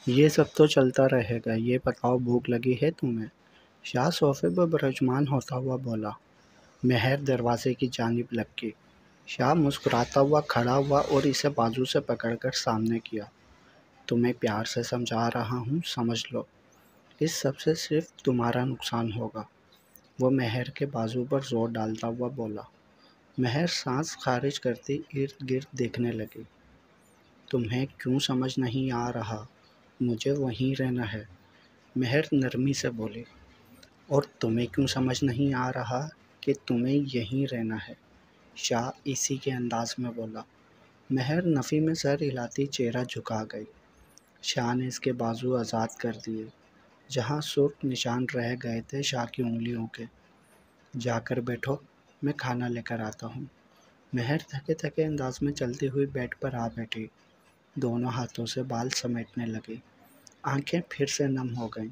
یہ سب تو چلتا رہے گا، یہ بتاؤ بھوک لگی ہے تمہیں؟ شاہ صوفے پر برجمان ہوتا ہوا بولا۔ مہر دروازے کی جانب لپکی۔ شاہ مسکراتا ہوا کھڑا ہوا اور اسے بازو سے پکڑ کر سامنے کیا۔ تمہیں پیار سے سمجھا رہا ہوں، سمجھ لو، اس سب سے صرف تمہارا نقصان ہوگا۔ وہ مہر کے بازو پر زور ڈالتا ہوا بولا۔ مہر سانس خارج کرتی ارد گرد دیکھنے لگی۔ تمہیں کیوں سمجھ نہیں آ رہا؟ مجھے وہیں رہنا ہے، مہر نرمی سے بولی۔ اور تمہیں کیوں سمجھ نہیں آ رہا کہ تمہیں یہیں رہنا ہے؟ شاہ اسی کے انداز میں بولا۔ مہر نفی میں سر ہلاتی چہرہ جھکا گئی۔ شاہ نے اس کے بازو آزاد کر دیے، جہاں سرخ نشان رہ گئے تھے شاہ کی انگلیوں کے۔ جا کر بیٹھو، میں کھانا لے کر آتا ہوں۔ مہر تھکے تھکے انداز میں چلتی ہوئی بیڈ پر آ بیٹھی، دونوں ہاتھوں سے بال سمیٹنے لگی۔ آنکھیں پھر سے نم ہو گئیں۔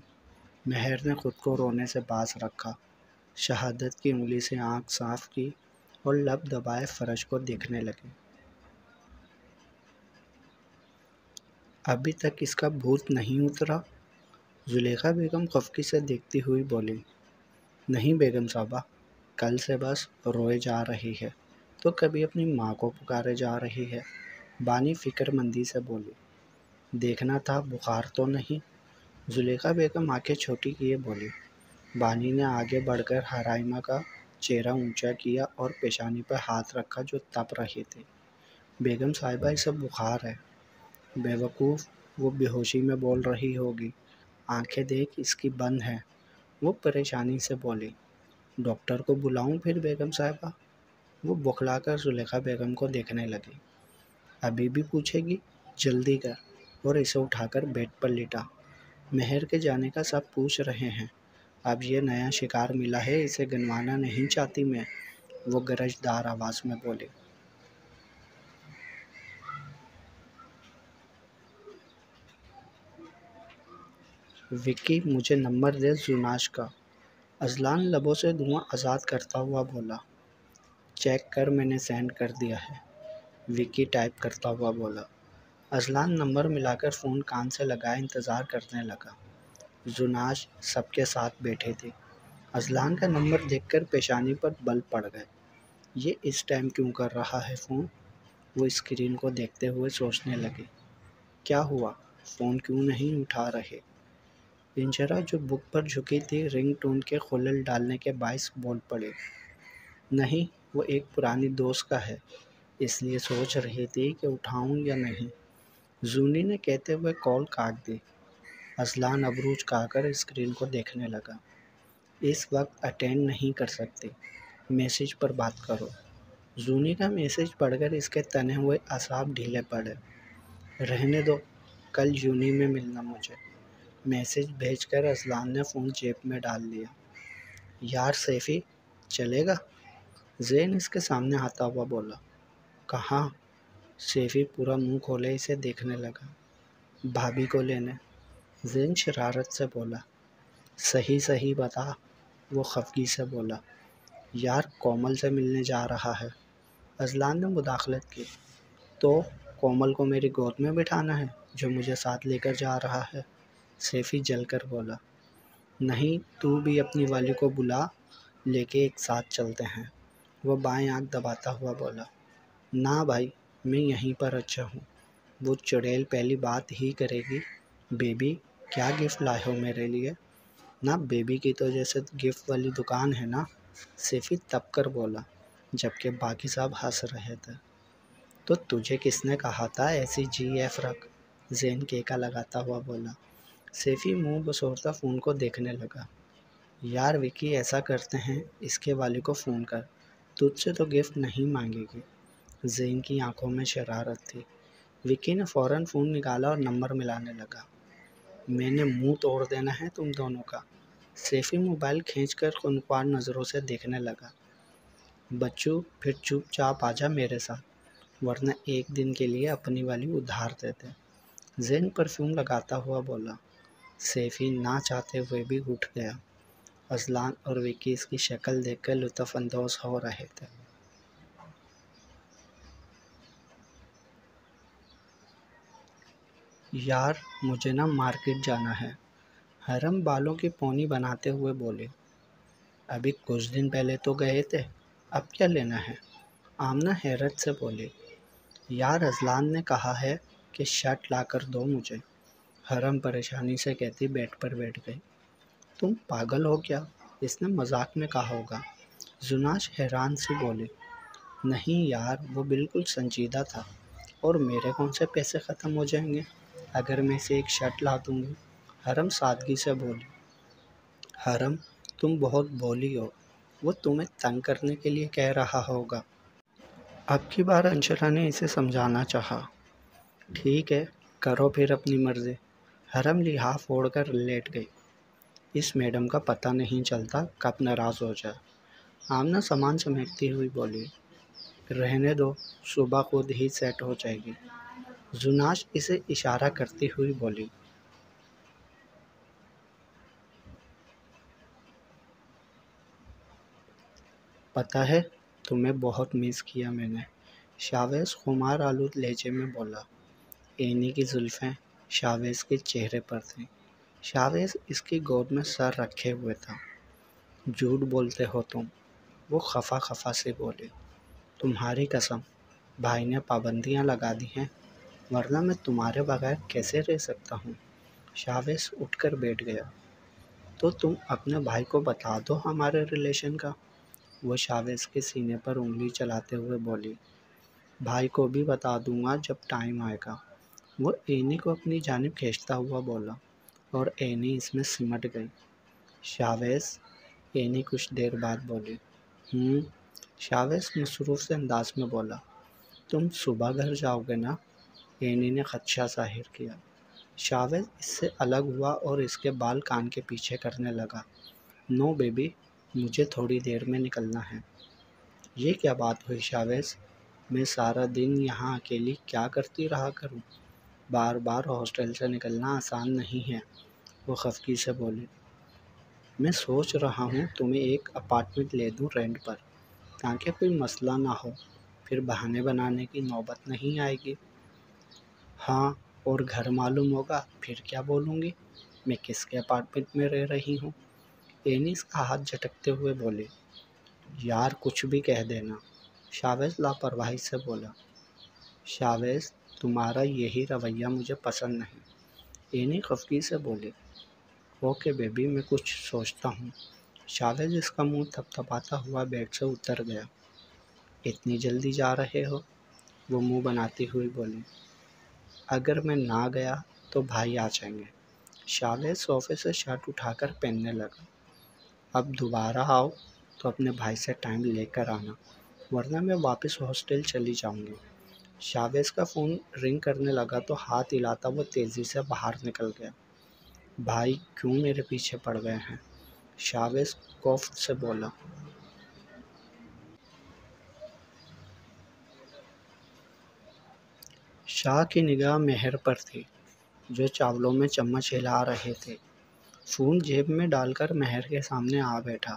مہر نے خود کو رونے سے باز رکھا، شہادت کی انگلی سے آنکھ صاف کی اور لب دبائے فرش کو دیکھنے لگی۔ ابھی تک اس کا بھوت نہیں اترا؟ زلیخا بیگم خفگی سے دیکھتی ہوئی بولی۔ نہیں بیگم صاحبہ، کل سے بس روئے جا رہی ہے تو کبھی اپنی ماں کو پکارے جا رہی ہے، بانی فکر مندی سے بولی۔ دیکھنا تھا بخار تو نہیں؟ زلیخا بیگم آنکھیں چھوٹی کیے بولی۔ بانی نے آگے بڑھ کر حرائمہ کا چہرہ اونچا کیا اور پیشانی پر ہاتھ رکھا جو تپ رہی تھی۔ بیگم صاحبہ اسے بخار ہے۔ بے وقوف، وہ بے ہوشی میں بول رہی ہوگی، آنکھیں دیکھ اس کی بند ہیں، وہ پریشانی سے بولی۔ ڈاکٹر کو بلاؤں پھر بیگم صاحبہ؟ وہ بوکھلا کر زلیخا بیگم کو دیکھنے لگی۔ ابھی بھی پوچھے گی؟ جلدی کر، اور اسے اٹھا کر بیڈ پر لٹا۔ مہر کے جانے کا سب پوچھ رہے ہیں، اب یہ نیا شکار ملا ہے، اسے گنوانا نہیں چاہتی میں، وہ گرج دار آواز میں بولی۔ وکی، مجھے نمبر دے زناش کا۔ اذلان لبوں سے دھواں آزاد کرتا ہوا بولا۔ چیک کر، میں نے سینڈ کر دیا ہے، وکی ٹائپ کرتا ہوا بولا۔ اذلان نمبر ملا کر فون کان سے لگائے انتظار کرنے لگا۔ زناش سب کے ساتھ بیٹھی تھی۔ اذلان کا نمبر دیکھ کر پیشانی پر بل پڑ گئے۔ یہ اس ٹائم کیوں کر رہا ہے فون؟ وہ اسکرین کو دیکھتے ہوئے سوچنے لگی۔ کیا ہوا؟ فون کیوں نہیں اٹھا رہے؟ پنجرہ جو بک پر جھکی تھی رنگ ٹون کے خلل ڈالنے کے باعث بول پڑی۔ نہیں، وہ ایک پرانی دوست کا ہے، اس لیے سوچ رہی تھی کہ اٹھاؤں یا نہیں۔ زونی نے کہتے ہوئے کال کاٹ دی۔ اذلان ابرو جھکا کر اسکرین کو دیکھنے لگا۔ اس وقت اٹینڈ نہیں کر سکتی، میسج پر بات کرو۔ زونی کا میسج پڑھ کر اس کے تنے ہوئے اعصاب ڈھیلے پڑے۔ رہنے دو، کل یونی میں ملنا مجھے۔ میسج بھیج کر اذلان نے فون جیب میں ڈال لیا۔ یار سیفی، چلے گا؟ زین اس کے سامنے آتا ہوا بولا۔ کہاں؟ سیفی پورا منہ کھولے اسے دیکھنے لگا۔ بھابھی کو لینے، زین شرارت سے بولا۔ صحیح صحیح بتا، وہ خفگی سے بولا۔ یار کومل سے ملنے جا رہا ہے، اذلان نے مداخلت کی۔ تو کومل کو میری گود میں بٹھانا ہے جو مجھے ساتھ لے کر جا رہا ہے؟ سیفی جل کر بولا۔ نہیں، تو بھی اپنی والی کو بلا، لے کے ایک ساتھ چلتے ہیں، وہ بائیں آنکھ دباتا ہوا بولا۔ نہ بھائی، میں یہیں پر اچھا ہوں، وہ چڑیل پہلی بات ہی کرے گی، بیبی کیا گفٹ لائے ہو میرے لیے؟ نہ بیبی کی تو جیسے گفٹ والی دکان ہے نا، سیفی تپ کر بولا، جبکہ باقی سب ہنس رہے تھے۔ تو تجھے کس نے کہا تھا ایسی جی ایف رکھ؟ زین کیکا لگاتا ہوا بولا۔ سیفی منہ بسورتا فون کو دیکھنے لگا۔ یار وکی، ایسا کرتے ہیں، اس کے والی کو فون کر، تجھ سے تو گفٹ نہیں مانگے گی۔ زین کی آنکھوں میں شرارت تھی۔ وکی نے فوراً فون نکالا اور نمبر ملانے لگا۔ میں نے منہ توڑ دینا ہے تم دونوں کا۔ سیفی موبائل کھینچ کر خونخوار نظروں سے دیکھنے لگا۔ بچو، پھر چپ چاپ آجا میرے ساتھ، ورنہ ایک دن کے لیے اپنی والی ادھار دیتے، زین پرفیوم لگاتا ہوا بولا۔ سیفی نہ چاہتے ہوئے بھی اٹھ گیا۔ اذلان اور وکی اس کی شکل دیکھ کر لطف اندوز ہو رہے تھے۔ یار مجھے نا مارکیٹ جانا ہے، حرم بالوں کی پونی بناتے ہوئے بولے۔ ابھی کچھ دن پہلے تو گئے تھے، اب کیا لینا ہے؟ آمنہ حیرت سے بولے۔ یار اذلان نے کہا ہے کہ شرٹ لا کر دو مجھے۔ حرم پریشانی سے کہتی بیڈ پر بیٹھ گئی۔ تم پاگل ہو کیا؟ اس نے مذاق میں کہا ہوگا۔ زناش حیران سی بولے۔ نہیں یار، وہ بالکل سنجیدہ تھا۔ اور میرے کون سے پیسے ختم ہو جائیں گے اگر میں اسے ایک شرٹ لا دوں گی؟ حرم سادگی سے بولی۔ حرم تم بہت بولی ہو، وہ تمہیں تنگ کرنے کے لیے کہہ رہا ہوگا۔ اب کی بار انشرا نے اسے سمجھانا چاہا۔ ٹھیک ہے، کرو پھر اپنی مرضی۔ حرم لحاف اوڑھ کر لیٹ گئی۔ اس میڈم کا پتہ نہیں چلتا کب ناراض ہو جائے۔ آمنہ سامان سمیٹتی ہوئی بولی۔ رہنے دو، صبح خود ہی سیٹ ہو جائے گی۔ زناش اسے اشارہ کرتی ہوئی بولی۔ پتہ ہے تمہیں بہت مس کیا میں نے، شاویز خمار آلود لہجے میں بولا۔ اینی کی زلفیں شاویز کے چہرے پر تھیں۔ شاویز اس کی گود میں سر رکھے ہوئے تھا۔ جھوٹ بولتے ہو تم، وہ خفا خفا سے بولے۔ تمہاری قسم، بھائی نے پابندیاں لگا دی ہیں، ورنہ میں تمہارے بغیر کیسے رہ سکتا ہوں؟ شاویز اٹھ کر بیٹھ گیا۔ تو تم اپنے بھائی کو بتا دو ہمارے ریلیشن کا، وہ شاویز کے سینے پر انگلی چلاتے ہوئے بولی۔ بھائی کو بھی بتا دوں گا جب ٹائم آئے گا، وہ اینی کو اپنی جانب کھینچتا ہوا بولا، اور اینی اس میں سمٹ گئی۔ شاویز، اینی کچھ دیر بعد بولی۔ شاویز مصروف سے انداز میں بولا۔ تم صبح گھر جاؤ گے نا؟ اینی نے خدشہ ظاہر کیا۔ شاویز اس سے الگ ہوا اور اس کے بال کان کے پیچھے کرنے لگا۔ نو بیبی، مجھے تھوڑی دیر میں نکلنا ہے۔ یہ کیا بات ہوئی شاویز؟ میں سارا دن یہاں اکیلی کیا کرتی رہا کروں؟ بار بار ہاسٹل سے نکلنا آسان نہیں ہے، وہ خفگی سے بولی۔ میں سوچ رہا ہوں تمہیں ایک اپارٹمنٹ لے دوں رینٹ پر، تاکہ کوئی مسئلہ نہ ہو، پھر بہانے بنانے کی نوبت نہیں آئے گی۔ ہاں، اور گھر معلوم ہوگا پھر کیا بولوں گی، میں کس کے اپارٹمنٹ میں رہ رہی ہوں؟ اینی اس کا ہاتھ جھٹکتے ہوئے بولے۔ یار کچھ بھی کہہ دینا، شاویز لاپرواہی سے بولا۔ شاویز، تمہارا یہی رویہ مجھے پسند نہیں، اینی خفگی سے بولی۔ اوکے بیبی، میں کچھ سوچتا ہوں۔ شاویز اس کا منہ تھپتھپاتا ہوا بیڈ سے اتر گیا۔ اتنی جلدی جا رہے ہو؟ وہ منہ بناتی ہوئی بولی۔ اگر میں نہ گیا تو بھائی آ جائیں گے۔ شاویز صوفے سے شرٹ اٹھا کر پہننے لگا۔ اب دوبارہ آؤ تو اپنے بھائی سے ٹائم لے کر آنا، ورنہ میں واپس ہاسٹل چلی جاؤں گی۔ شاویز کا فون رنگ کرنے لگا تو ہاتھ ہلاتا وہ تیزی سے باہر نکل گیا۔ بھائی کیوں میرے پیچھے پڑ گئے ہیں؟ شاویز کوفت سے بولا۔ شاہ کی نگاہ مہر پر تھی، جو چاولوں میں چمچ ہلا رہے تھے۔ فون جیب میں ڈال کر مہر کے سامنے آ بیٹھا۔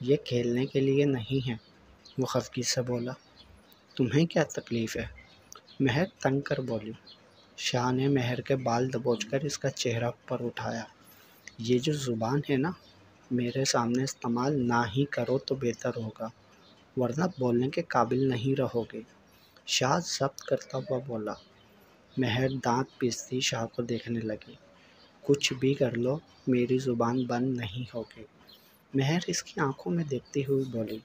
یہ کھیلنے کے لیے نہیں ہے، وہ خفگی سے بولا۔ تمہیں کیا تکلیف ہے؟ مہر تنگ کر بولی۔ شاہ نے مہر کے بال دبوچ کر اس کا چہرہ پر اٹھایا۔ یہ جو زبان ہے نا، میرے سامنے استعمال نہ ہی کرو تو بہتر ہوگا، ورنہ بولنے کے قابل نہیں رہو گے، شاہ ضبط کرتا ہوا بولا۔ مہر دانت پیستی شاہ کو دیکھنے لگی۔ کچھ بھی کر لو، میری زبان بند نہیں ہوگی، مہر اس کی آنکھوں میں دیکھتی ہوئی بولی۔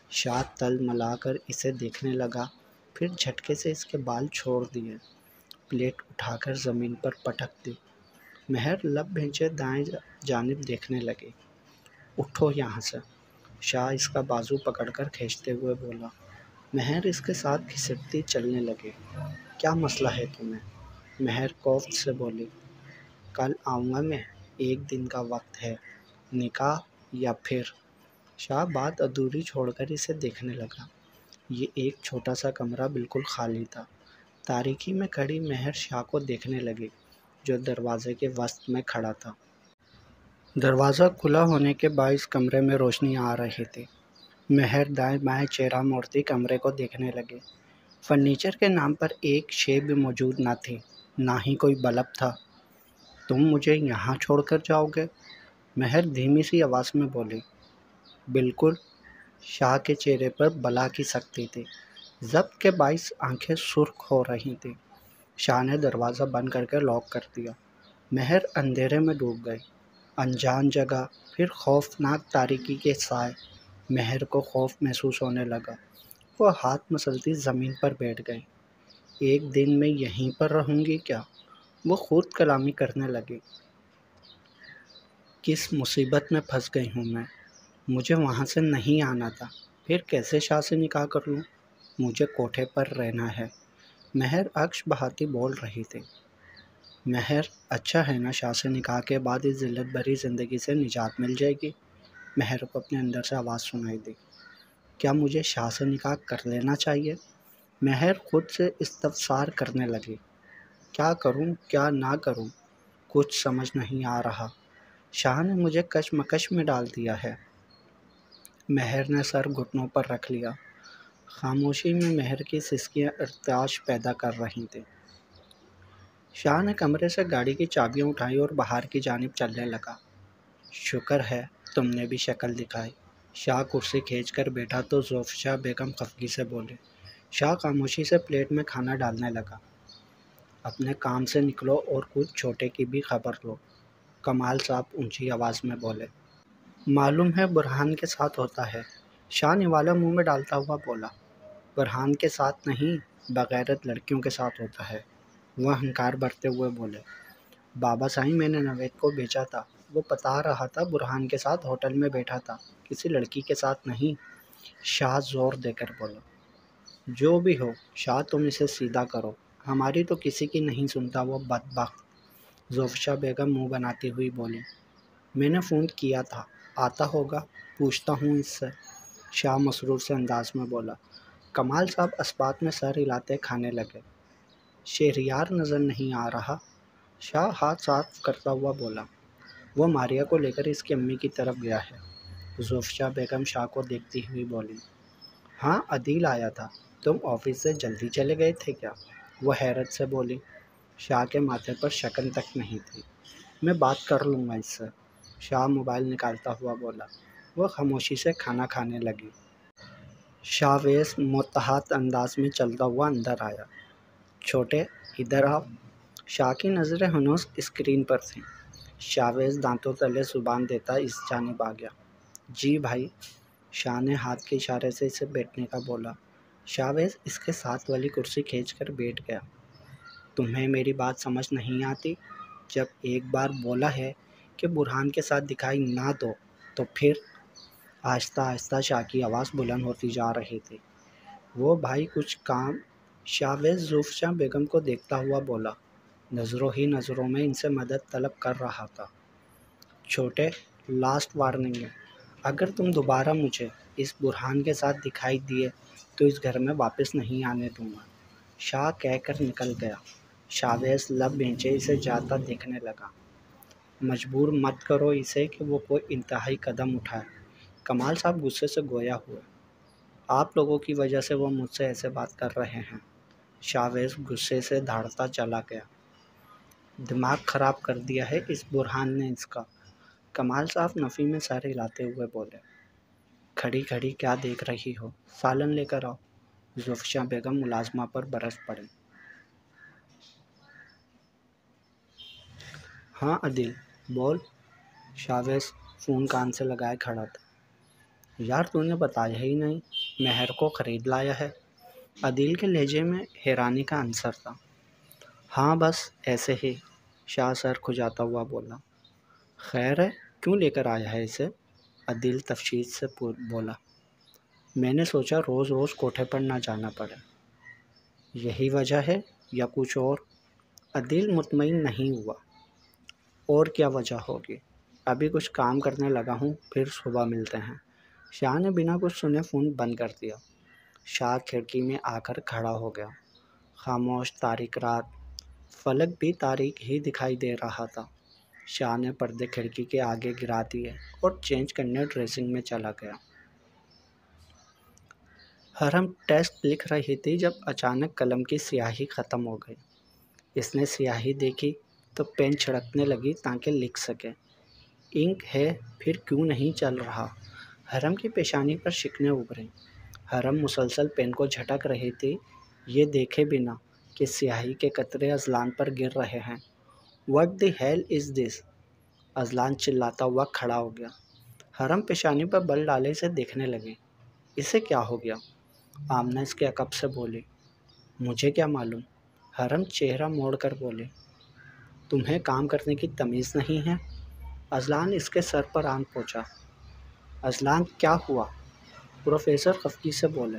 شاہ تل ملا کر اسے دیکھنے لگا، پھر جھٹکے سے اس کے بال چھوڑ دیے، پلیٹ اٹھا کر زمین پر پٹک دی۔ مہر لب بھینچے دائیں جانب دیکھنے لگی۔ اٹھو یہاں سے، شاہ اس کا بازو پکڑ کر کھینچتے ہوئے بولا۔ مہر اس کے ساتھ کھسکتی چلنے لگی۔ کیا مسئلہ ہے تمہیں؟ مہر کوفت سے بولی۔ کل آؤں گا میں، ایک دن کا وقت ہے، نکاح یا پھر؟ شاہ بات ادھوری چھوڑ کر اسے دیکھنے لگا۔ یہ ایک چھوٹا سا کمرہ بالکل خالی تھا۔ تاریکی میں کھڑی مہر شاہ کو دیکھنے لگی، جو دروازے کے وسط میں کھڑا تھا۔ دروازہ کھلا ہونے کے باعث کمرے میں روشنی آ رہی تھی۔ مہر دائیں بائیں چہرہ موڑتی کمرے کو دیکھنے لگی۔ فرنیچر کے نام پر ایک شے بھی موجود نہ تھی، نہ ہی کوئی بلب تھا۔ تم مجھے یہاں چھوڑ کر جاؤ گے؟ مہر دھیمی سی آواز میں بولی۔ بالکل۔ شاہ کے چہرے پر بلا کی سختی تھی، ضبط کے باعث آنکھیں سرخ ہو رہی تھیں۔ شاہ نے دروازہ بند کر کے لاک کر دیا۔ مہر اندھیرے میں ڈوب گئی۔ انجان جگہ، پھر خوفناک تاریکی کے سائے۔ مہر کو خوف محسوس ہونے لگا۔ وہ ہاتھ مسلتی زمین پر بیٹھ گئی۔ ایک دن میں یہیں پر رہوں گی کیا؟ وہ خود کلامی کرنے لگی۔ کس مصیبت میں پھنس گئی ہوں میں؟ مجھے وہاں سے نہیں آنا تھا، پھر کیسے شاہ سے نکاح کر لوں؟ مجھے کوٹھے پر رہنا ہے۔ مہر اشک بہاتی بول رہی تھی۔ مہر، اچھا ہے نا شاہ سے نکاح کے بعد اس ذلت بھری زندگی سے نجات مل جائے گی؟ مہر کو اپنے اندر سے آواز سنائی دی۔ کیا مجھے شاہ سے نکاح کر لینا چاہیے؟ مہر خود سے استفسار کرنے لگی۔ کیا کروں کیا نہ کروں، کچھ سمجھ نہیں آ رہا۔ شاہ نے مجھے کشمکش میں ڈال دیا ہے۔ مہر نے سر گھٹنوں پر رکھ لیا۔ خاموشی میں مہر کی سسکیاں ارتعاش پیدا کر رہی تھیں۔ شاہ نے کمرے سے گاڑی کی چابیاں اٹھائی اور باہر کی جانب چلنے لگا۔ شکر ہے تم نے بھی شکل دکھائی۔ شاہ کرسی کھینچ کر بیٹھا تو زوفشا بیگم خفگی سے بولے۔ شاہ خاموشی سے پلیٹ میں کھانا ڈالنے لگا۔ اپنے کام سے نکلو اور کچھ چھوٹے کی بھی خبر لو، کمال صاحب اونچی آواز میں بولے۔ معلوم ہے برہان کے ساتھ ہوتا ہے، شاہ نوالا منہ میں ڈالتا ہوا بولا۔ برہان کے ساتھ نہیں، بغیرت لڑکیوں کے ساتھ ہوتا ہے، وہ ہنکار بھرتے ہوئے بولے۔ بابا صاحب، میں نے نوید کو بھیجا تھا، وہ بتا رہا تھا برہان کے ساتھ ہوٹل میں بیٹھا تھا، کسی لڑکی کے ساتھ نہیں، شاہ زور دے کر بولا۔ جو بھی ہو شاہ، تم اسے سیدھا کرو، ہماری تو کسی کی نہیں سنتا وہ بدبخت، زوفشا بیگم منہ بناتی ہوئی بولی۔ میں نے فون کیا تھا، آتا ہوگا، پوچھتا ہوں اس سے، شاہ مسرور سے انداز میں بولا۔ کمال صاحب اسبات میں سر ہلاتے کھانے لگے۔ شہریار نظر نہیں آ رہا، شاہ ہاتھ صاف کرتا ہوا بولا۔ وہ ماریا کو لے کر اس کی امی کی طرف گیا ہے، زوفشا بیگم شاہ کو دیکھتی ہوئی بولی۔ ہاں، عدیل آیا تھا، تم آفس سے جلدی چلے گئے تھے کیا؟ وہ حیرت سے بولی۔ شاہ کے ماتھے پر شکن تک نہیں تھی۔ میں بات کر لوں گا اس سے، شاہ موبائل نکالتا ہوا بولا۔ وہ خاموشی سے کھانا کھانے لگی۔ شاویز متحد انداز میں چلتا ہوا اندر آیا۔ چھوٹے، ادھر آؤ۔ شاہ کی نظریں ہنوز اسکرین پر تھیں۔ شاویز دانتوں تلے زبان دیتا اس جانب آ گیا۔ جی بھائی، شاہ نے ہاتھ کے اشارے سے اسے بیٹھنے کا بولا۔ شاویز اس کے ساتھ والی کرسی کھینچ کر بیٹھ گیا۔ تمہیں میری بات سمجھ نہیں آتی؟ جب ایک بار بولا ہے کہ برہان کے ساتھ دکھائی نہ دو تو پھر؟ آہستہ آہستہ شاہ کی آواز بلند ہوتی جا رہی تھی۔ وہ بھائی کچھ کام؟ شاویز زوفشا بیگم کو دیکھتا ہوا بولا۔ نظروں ہی نظروں میں ان سے مدد طلب کر رہا تھا۔ چھوٹے، لاسٹ وارننگ ہے، اگر تم دوبارہ مجھے اس برہان کے ساتھ دکھائی دیے تو اس گھر میں واپس نہیں آنے دوں گا، شاہ کہہ کر نکل گیا۔ شاویز لب بھینچے اسے جاتا دیکھنے لگا۔ مجبور مت کرو اسے کہ وہ کوئی انتہائی قدم اٹھائے، کمال صاحب غصے سے گویا ہوئے۔ آپ لوگوں کی وجہ سے وہ مجھ سے ایسے بات کر رہے ہیں۔ شاویز غصے سے دھاڑتا چلا گیا۔ دماغ خراب کر دیا ہے اس برہان نے اس کا، کمال صاحب نفی میں سر ہلاتے ہوئے بولے۔ کھڑی کھڑی کیا دیکھ رہی ہو، سالن لے کر آؤ۔ زوفشا بیگم ملازمہ پر برس پڑی۔ ہاں عدیل، بول۔ شاویز فون کان سے لگائے کھڑا تھا۔ یار تو نے بتایا ہی نہیں، مہر کو خرید لایا ہے؟ عدیل کے لہجے میں حیرانی کا عنصر تھا۔ ہاں بس ایسے ہی، شاہ سر کھجاتا ہوا بولا۔ خیر ہے، کیوں لے کر آیا ہے اسے؟ عدیل تفصیل سے بولا۔ میں نے سوچا روز روز کوٹھے پر نہ جانا پڑے۔ یہی وجہ ہے یا کچھ اور؟ عدیل مطمئن نہیں ہوا۔ اور کیا وجہ ہوگی؟ ابھی کچھ کام کرنے لگا ہوں، پھر صبح ملتے ہیں۔ شاہ نے بنا کچھ سنے فون بند کر دیا۔ شاہ کھڑکی میں آ کر کھڑا ہو گیا۔ خاموش تاریک رات، فلک بھی تاریک ہی دکھائی دے رہا تھا۔ شاہ نے پردے کھڑکی کے آگے گرا دیے اور چینج کرنے ڈریسنگ میں چلا گیا۔ حرم ٹیسٹ لکھ رہی تھی جب اچانک قلم کی سیاہی ختم ہو گئی۔ اس نے سیاہی دیکھی تو پین چھڑکنے لگی تاکہ لکھ سکے۔ انک ہے پھر کیوں نہیں چل رہا؟ حرم کی پیشانی پر شکنیں ابھریں۔ حرم مسلسل پین کو جھٹک رہی تھی، یہ دیکھے بنا کہ سیاہی کے قطرے اذلان پر گر رہے ہیں۔ "What the hell is this?" Azlan چلاتا ہوا کھڑا ہو گیا۔ حرم پیشانی پر بل ڈالے اسے دیکھنے لگی۔ "اسے کیا ہو گیا؟" آمنہ اس کے عقب سے بولی۔ "مجھے کیا معلوم؟" حرم چہرہ موڑ کر بولے۔ "تمہیں کام کرنے کی تمیز نہیں ہے؟" اذلان اس کے سر پر آن پہنچا۔ "اذلان کیا ہوا؟" پروفیسر خفگی سے بولے۔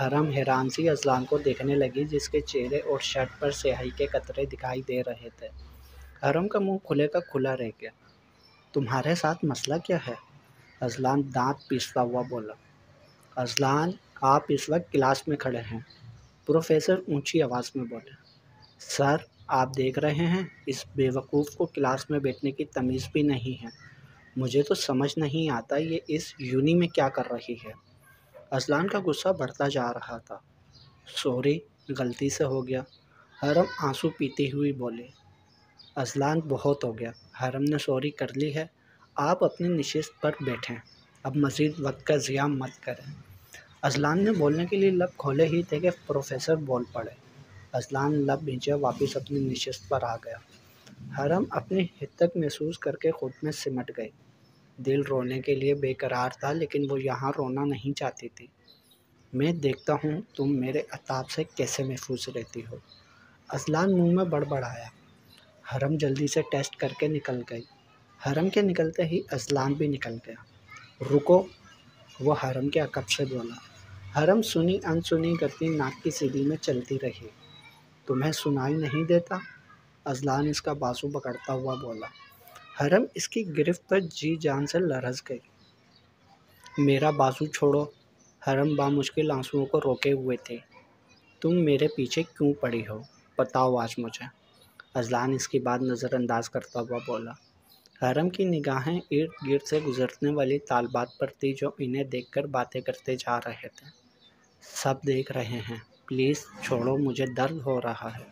حرم حیران سی اذلان کو دیکھنے لگی جس کے چہرے اور شرٹ پر سیاہی کے قطرے دکھائی دے رہے تھے۔ حرم کا منہ کھلے کا کھلا رہ گیا۔ "تمہارے ساتھ مسئلہ کیا ہے؟" اذلان دانت پیستا ہوا بولا۔ "اذلان، آپ اس وقت کلاس میں کھڑے ہیں." پروفیسر اونچی آواز میں بولے۔ "سر، آپ دیکھ رہے ہیں اس بے وقوف کو کلاس میں بیٹھنے کی تمیز بھی نہیں ہے۔ مجھے تو سمجھ نہیں آتا یہ اس یونی میں کیا کر رہی ہے۔" اذلان کا غصہ بڑھتا جا رہا تھا۔ "سوری، غلطی سے ہو گیا." حرم آنسو پیتی ہوئی بولے۔ "اذلان، بہت ہو گیا۔ حرم نے سوری کر لی ہے، آپ اپنی نشست پر بیٹھیں۔ اب مزید وقت کا ضیاع مت کریں۔" اذلان نے بولنے کے لیے لب کھولے ہی تھے کہ پروفیسر بول پڑے۔ اذلان لب بھینچے واپس اپنی نشست پر آ گیا۔ حرم اپنی حدت محسوس کر کے خود میں سمٹ گئی۔ دل رونے کے لیے بے قرار تھا لیکن وہ یہاں رونا نہیں چاہتی تھی۔ "میں دیکھتا ہوں تم میرے عتاب سے کیسے محفوظ رہتی ہو۔" اذلان منہ میں بڑبڑایا۔ حرم جلدی سے ٹیسٹ کر کے نکل گئی۔ حرم کے نکلتے ہی اذلان بھی نکل گیا۔ "رکو!" وہ حرم کے عقب سے بولا۔ حرم سنی انسنی کرتی ناک کی سیدھی میں چلتی رہی۔ "تمہیں سنائی نہیں دیتا؟" اذلان اس کا بازو پکڑتا ہوا بولا۔ حرم اس کی گرفت پر جی جان سے لرز گئی۔ "میرا بازو چھوڑو!" حرم بامشکل آنسوؤں کو روکے ہوئے تھی۔ "تم میرے پیچھے کیوں پڑی ہو؟ بتاؤ آج مجھے۔" اذلان اس کی بات نظر انداز کرتا ہوا بولا۔ حرم کی نگاہیں ارد گرد سے گزرنے والی طالبات پر تھی جو انہیں دیکھ کر باتیں کرتے جا رہے تھے۔ "سب دیکھ رہے ہیں، پلیز چھوڑو، مجھے درد ہو رہا ہے۔"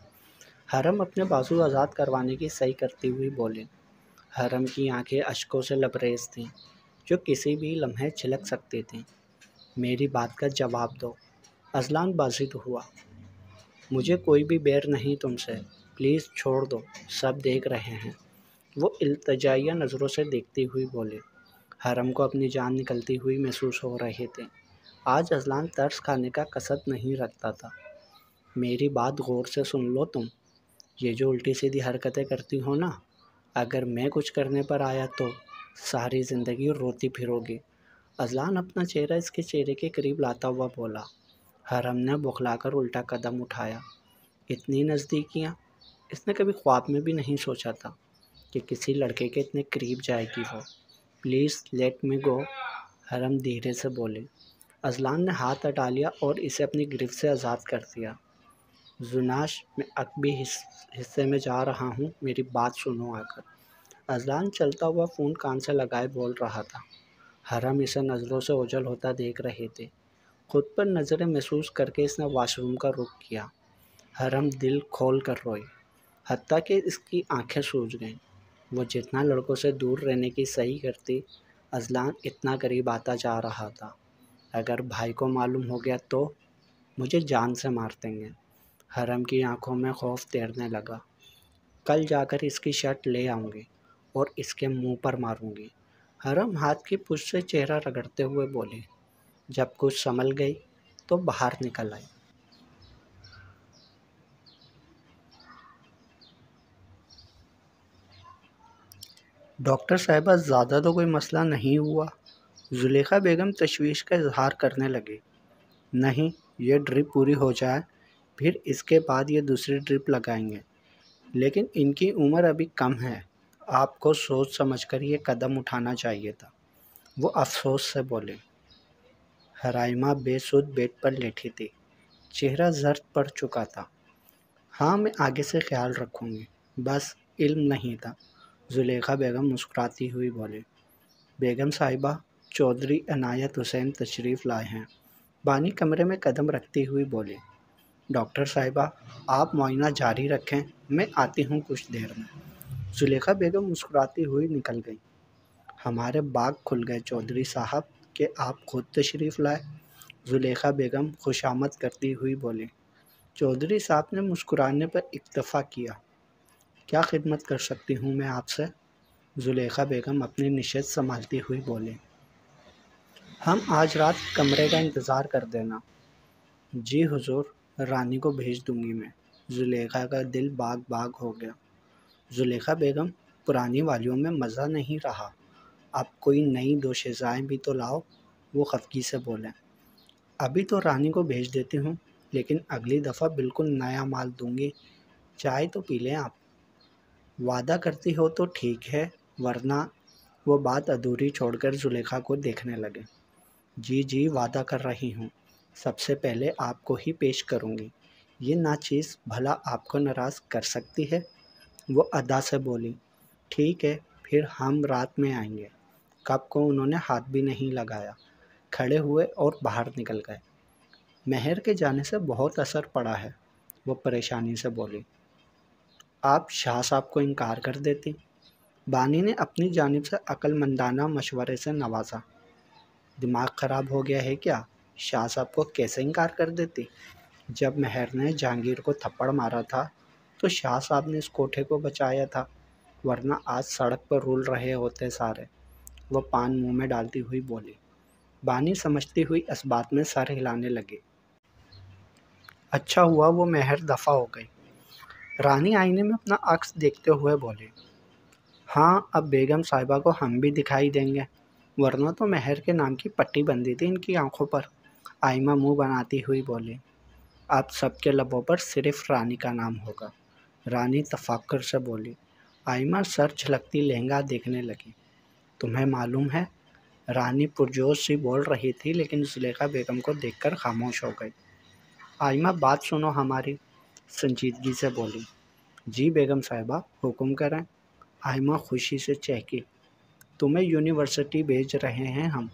حرم اپنے بازو آزاد کروانے کی صحیح کرتی ہوئی بولی۔ حرم کی آنکھیں اشکوں سے لبریز تھیں جو کسی بھی لمحے چھلک سکتی تھیں۔ "میری بات کا جواب دو۔" اذلان بازید ہوا۔ "مجھے کوئی بھی بیر نہیں تم سے، پلیز چھوڑ دو، سب دیکھ رہے ہیں۔" وہ التجائیہ نظروں سے دیکھتی ہوئی بولے۔ حرم کو اپنی جان نکلتی ہوئی محسوس ہو رہی تھی۔ آج اذلان ترس کھانے کا قصد نہیں رکھتا تھا۔ "میری بات غور سے سن لو تم۔ یہ جو الٹی سیدھی حرکتیں کرتی ہو نا، اگر میں کچھ کرنے پر آیا تو ساری زندگی روتی پھرو گی۔ اذلان اپنا چہرہ اس کے چہرے کے قریب لاتا ہوا بولا۔ حرم نے بوکھلا کر الٹا قدم اٹھایا۔ اتنی نزدیکیاں؟ اس نے کبھی خواب میں بھی نہیں سوچا تھا کہ کسی لڑکے کے اتنے قریب جائے گی وہ۔ "پلیز لیٹ می گو." حرم دھیرے سے بولے۔ اذلان نے ہاتھ ہٹا لیا اور اسے اپنی گرفت سے آزاد کر دیا۔ "زناش، میں عقبی حصے میں جا رہا ہوں، میری بات سنو آ کر۔ اذلان چلتا ہوا فون کان سے لگائے بول رہا تھا۔ حرم اسے نظروں سے اوجھل ہوتا دیکھ رہی تھی۔ خود پر نظریں محسوس کر کے اس نے واش روم کا رخ کیا۔ حرم دل کھول کر روئی، حتیٰ کہ اس کی آنکھیں سوج گئیں۔ وہ جتنا لڑکوں سے دور رہنے کی صحیح کرتی، اذلان اتنا قریب آتا جا رہا تھا۔ "اگر بھائی کو معلوم ہو گیا تو مجھے جان سے مار دیں گے۔" حرم کی آنکھوں میں خوف تیرنے لگا۔ "کل جا کر اس کی شرٹ لے آؤں گی اور اس کے منہ پر ماروں گی۔" حرم ہاتھ کی پشت سے چہرہ رگڑتے ہوئے بولی۔ جب کچھ سنبھل گئی تو باہر نکل آئی۔ "ڈاکٹر صاحبہ، زیادہ تو کوئی مسئلہ نہیں ہوا؟" زلیخا بیگم تشویش کا اظہار کرنے لگی۔ "نہیں، یہ ڈرپ پوری ہو جائے پھر اس کے بعد یہ دوسری ڈرپ لگائیں گے، لیکن ان کی عمر ابھی کم ہے، آپ کو سوچ سمجھ کر یہ قدم اٹھانا چاہیے تھا۔" وہ افسوس سے بولے۔ حرائمہ بے سدھ بیڈ پر لیٹی تھی، چہرہ زرد پڑ چکا تھا۔ "ہاں، میں آگے سے خیال رکھوں گی، بس علم نہیں تھا۔" زلیخا بیگم مسکراتی ہوئی بولی۔ "بیگم صاحبہ، چودھری عنایت حسین تشریف لائے ہیں۔" بانی کمرے میں قدم رکھتی ہوئی بولی۔ ڈاکٹر صاحبہ آپ معائنہ جاری رکھیں، میں آتی ہوں کچھ دیر میں۔ زلیخا بیگم مسکراتی ہوئی نکل گئی۔ ہمارے باغ کھل گئے چودھری صاحب کہ آپ خود تشریف لائے، زلیخا بیگم خوشامد کرتی ہوئی بولی۔ چودھری صاحب نے مسکرانے پر اکتفا کیا۔ کیا خدمت کر سکتی ہوں میں آپ سے؟ زلیخا بیگم اپنی نشست سنبھالتی ہوئی بولی۔ ہم آج رات کمرے کا انتظار کر دینا۔ جی حضور، رانی کو بھیج دوں گی میں۔ زلیخا کا دل باغ باغ ہو گیا۔ زلیخا بیگم پرانی والیوں میں مزہ نہیں رہا، اب کوئی نئی دوشیزائیں بھی تو لاؤ، وہ خفگی سے بولے۔ ابھی تو رانی کو بھیج دیتی ہوں، لیکن اگلی دفعہ بالکل نیا مال دوں گی، چائے تو پی لیں آپ۔ وعدہ کرتی ہو تو ٹھیک ہے، ورنہ وہ بات ادھوری چھوڑ کر زلیخا کو دیکھنے لگے۔ جی جی وعدہ کر رہی ہوں، سب سے پہلے آپ کو ہی پیش کروں گی، یہ ناچیز بھلا آپ کو ناراض کر سکتی ہے؟ وہ ادا سے بولی۔ ٹھیک ہے، پھر ہم رات میں آئیں گے۔ کپ کو انہوں نے ہاتھ بھی نہیں لگایا، کھڑے ہوئے اور باہر نکل گئے۔ مہر کے جانے سے بہت اثر پڑا ہے، وہ پریشانی سے بولی۔ آپ شاہ صاحب کو انکار کر دیتی؟ بانی نے اپنی جانب سے عقل مندانہ مشورے سے نوازا۔ دماغ خراب ہو گیا ہے کیا؟ شاہ صاحب کو کیسے انکار کر دیتی؟ جب مہر نے جہانگیر کو تھپڑ مارا تھا تو شاہ صاحب نے اس کوٹھے کو بچایا تھا، ورنہ آج سڑک پر رول رہے ہوتے سارے، وہ پان منہ میں ڈالتی ہوئی بولی۔ بانی سمجھتی ہوئی اس بات میں سر ہلانے لگی۔ اچھا ہوا وہ مہر دفع ہو گئی۔ رانی آئینے میں اپنا عکس دیکھتے ہوئے بولی۔ ہاں، اب بیگم صاحبہ کو ہم بھی دکھائی دیں گے، ورنہ تو مہر کے نام کی پٹی بندھی تھی ان کی آنکھوں پر، آئمہ منہ بناتی ہوئی بولی۔ اب سب کے لبوں پر صرف رانی کا نام ہوگا، رانی تفکر سے بولی۔ آئمہ سر جھلکتی لہنگا دیکھنے لگی۔ تمہیں معلوم ہے؟ رانی پرجوش سی بول رہی تھی، لیکن زلیخا بیگم کو دیکھ کر خاموش ہو گئی۔ آئمہ بات سنو ہماری، سنجیدگی سے بولی۔ جی بیگم صاحبہ، حکم کریں۔ آئمہ خوشی سے چہکی۔ تمہیں یونیورسٹی بھیج رہے ہیں ہم،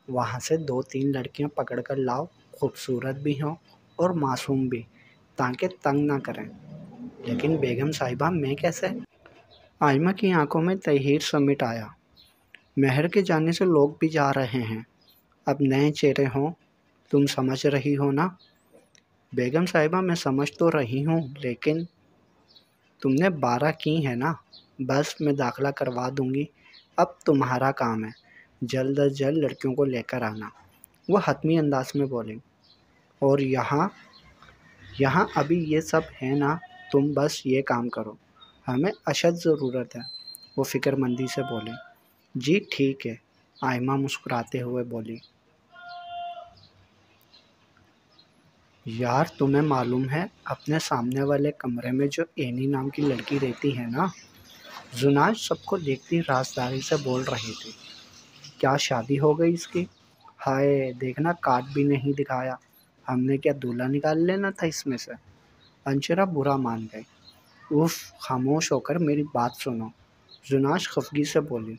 وہاں سے 2-3 لڑکیاں پکڑ کر لاؤ، خوبصورت بھی ہوں اور معصوم بھی، تاکہ تنگ نہ کریں۔ لیکن بیگم صاحبہ میں کیسے؟ آئمہ کی آنکھوں میں تحیر سمیٹ آیا۔ مہر کے جانے سے لوگ بھی جا رہے ہیں، اب نئے چہرے ہوں، تم سمجھ رہی ہو نا؟ بیگم صاحبہ میں سمجھ تو رہی ہوں، لیکن تم نے 12 کی ہے نا؟ بس میں داخلہ کروا دوں گی، اب تمہارا کام ہے جلد از جلد لڑکیوں کو لے کر آنا، وہ حتمی انداز میں بولی۔ اور یہاں ابھی یہ سب ہے نا، تم بس یہ کام کرو، ہمیں اشد ضرورت ہے، وہ فکر مندی سے بولے۔ جی ٹھیک ہے، آئمہ مسکراتے ہوئے بولی۔ یار تمہیں معلوم ہے اپنے سامنے والے کمرے میں جو اینی نام کی لڑکی رہتی ہے نا؟ زناج سب کو دیکھتی رازداری سے بول رہی تھی۔ کیا شادی ہو گئی اس کی؟ ہائے دیکھنا، کارڈ بھی نہیں دکھایا، ہم نے کیا دولہا نکال لینا تھا اس میں سے؟ انشرا برا مان گئی۔ اف، خاموش ہو کر میری بات سنو، زناج خفگی سے بولی۔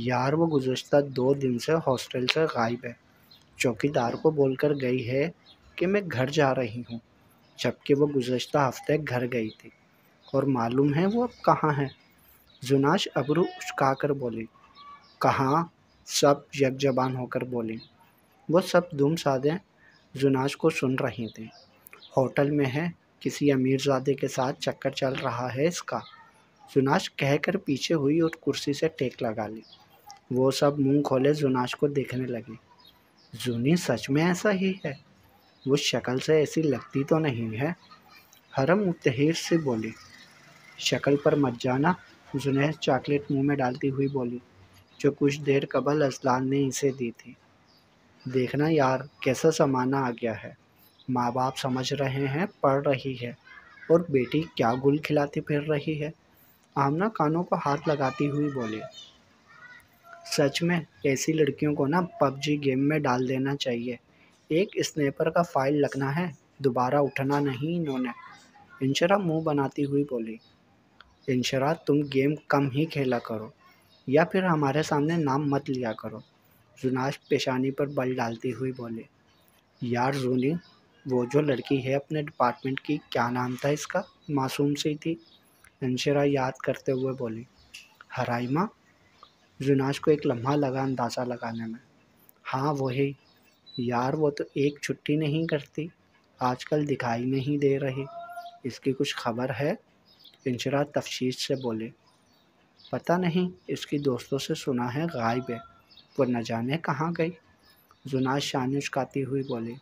یار وہ گزشتہ 2 دن سے ہاسٹل سے غائب ہے، چوکیدار کو بول کر گئی ہے کہ میں گھر جا رہی ہوں، جبکہ وہ گزشتہ ہفتے گھر گئی تھی، اور معلوم ہے وہ اب کہاں ہے؟ زناج ابرو اچکا کر بولی۔ کہاں؟ سب یک زبان ہو کر بولی۔ وہ سب دم سادے زناج کو سن رہی تھیں۔ ہوٹل میں ہے، کسی امیر زادے کے ساتھ چکر چل رہا ہے اس کا، زناج کہہ کر پیچھے ہوئی اور کرسی سے ٹیک لگا لی۔ وہ سب منہ کھولے زناج کو دیکھنے لگے۔ زنی سچ میں ایسا ہی ہے؟ وہ شکل سے ایسی لگتی تو نہیں ہے؟ حرم متحیر سے بولی۔ شکل پر مت جانا، زنیج چاکلیٹ منہ میں ڈالتی ہوئی بولی، جو کچھ دیر قبل اذلان نے اسے دی تھی۔ دیکھنا یار کیسا زمانہ آ گیا ہے، ماں باپ سمجھ رہے ہیں پڑھ رہی ہے، اور بیٹی کیا گل کھلاتی پھر رہی ہے۔ آمنہ کانوں کو ہاتھ لگاتی ہوئی بولی۔ سچ میں ایسی لڑکیوں کو نا پب جی گیم میں ڈال دینا چاہیے، ایک اسنیپر کا فائل لگنا ہے، دوبارہ اٹھنا نہیں انہوں نے، انشرا منہ بناتی ہوئی بولی۔ انشرا تم گیم کم ہی کھیلا کرو، یا پھر ہمارے سامنے نام مت لیا کرو، زناج پیشانی پر بل ڈالتی ہوئی بولی۔ یار زونی، وہ جو لڑکی ہے اپنے ڈپارٹمنٹ کی، کیا نام تھا اس کا؟ معصوم سی تھی، انشرا یاد کرتے ہوئے بولی۔ حرائمہ؟ زناش کو ایک لمحہ لگا اندازہ لگانے میں۔ ہاں وہی یار، وہ تو ایک چھٹی نہیں کرتی، آج کل دکھائی نہیں دے رہی۔ اس کی کچھ خبر ہے؟ انشرا تفشیش سے بولے۔ پتہ نہیں، اس کی دوستوں سے سنا ہے غائب ہے، وہ نہ جانے کہاں گئی۔ زناش شانے اچکاتی ہوئی بولی۔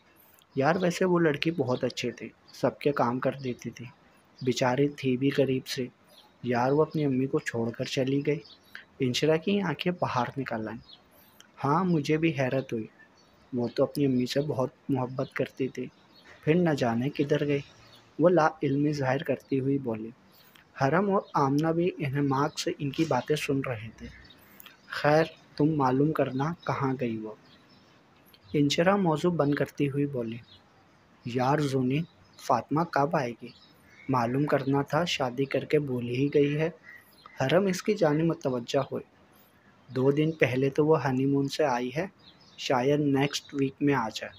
یار ویسے وہ لڑکی بہت اچھی تھی، سب کے کام کر دیتی تھی، بیچاری تھی بھی غریب سے۔ یار وہ اپنی امی کو چھوڑ کر چلی گئی۔ انشرا کی آنکھیں باہر نکل آئیں۔ ہاں مجھے بھی حیرت ہوئی، وہ تو اپنی امی سے بہت محبت کرتی تھی، پھر نہ جانے کدھر گئی۔ وہ لا علمی ظاہر کرتی ہوئی بولی۔ حرم اور آمنہ بھی انہماک سے ان کی باتیں سن رہے تھے۔ خیر تم معلوم کرنا کہاں گئی وہ۔ انشرا موضوع بند کرتی ہوئی بولی۔ یار زونی، فاطمہ کب آئے گی؟ معلوم کرنا تھا، شادی کر کے بھول ہی گئی ہے۔ حرم اس کی جانب متوجہ ہوئی۔ 2 دن پہلے تو وہ ہنی مون سے آئی ہے، شاید نیکسٹ ویک میں آ جائے۔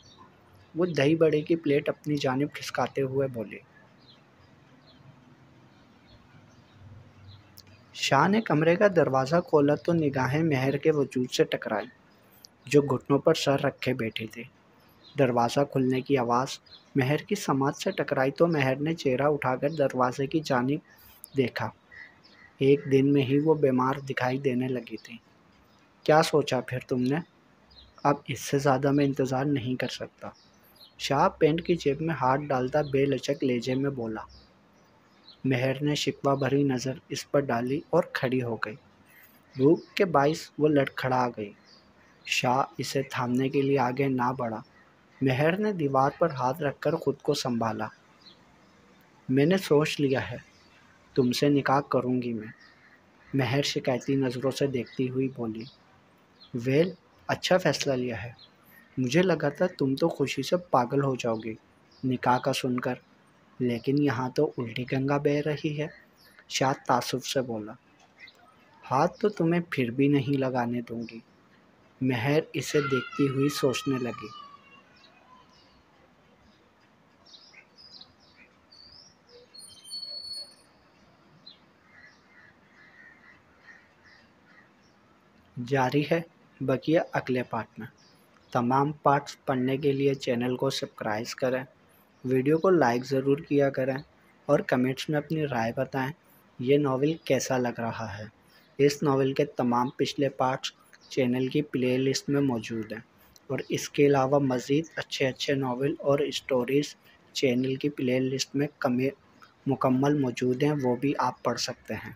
وہ دہی بڑے کی پلیٹ اپنی جانب کھسکاتے ہوئے بولی۔ شاہ نے کمرے کا دروازہ کھولا تو نگاہیں مہر کے وجود سے ٹکرائیں، جو گھٹنوں پر سر رکھے بیٹھی تھی۔ دروازہ کھلنے کی آواز مہر کی سماعت سے ٹکرائی تو مہر نے چہرہ اٹھا کر دروازے کی جانب دیکھا۔ ایک دن میں ہی وہ بیمار دکھائی دینے لگی تھی۔ کیا سوچا پھر تم نے؟ اب اس سے زیادہ میں انتظار نہیں کر سکتا۔ شاہ پینٹ کی جیب میں ہاتھ ڈالتا بے لچک لہجے میں بولا۔ مہر نے شکوہ بھری نظر اس پر ڈالی اور کھڑی ہو گئی۔ بھوک کے باعث وہ لڑکھڑا گئی۔ شاہ اسے تھامنے کے لیے آگے نہ بڑھا۔ مہر نے دیوار پر ہاتھ رکھ کر خود کو سنبھالا۔ میں نے سوچ لیا ہے، تم سے نکاح کروں گی میں، مہر شکایتی نظروں سے دیکھتی ہوئی بولی۔ ویل، اچھا فیصلہ لیا ہے، مجھے لگا تھا تم تو خوشی سے پاگل ہو جاؤ گی نکاح کا سن کر، لیکن یہاں تو الٹی گنگا بہہ رہی ہے۔ شاہ تعصب سے بولا۔ ہاتھ تو تمہیں پھر بھی نہیں لگانے دوں گی۔ مہر اسے دیکھتی ہوئی سوچنے لگی۔ جاری ہے، بقیہ اگلے پارٹ میں۔ تمام پارٹس پڑھنے کے لیے چینل کو سبسکرائب کریں، ویڈیو کو لائک ضرور کیا کریں اور کمنٹس میں اپنی رائے بتائیں یہ ناول کیسا لگ رہا ہے۔ اس ناول کے تمام پچھلے پارٹس چینل کی پلے لسٹ میں موجود ہیں، اور اس کے علاوہ مزید اچھے ناول اور اسٹوریز چینل کی پلے لسٹ میں مکمل موجود ہیں، وہ بھی آپ پڑھ سکتے ہیں۔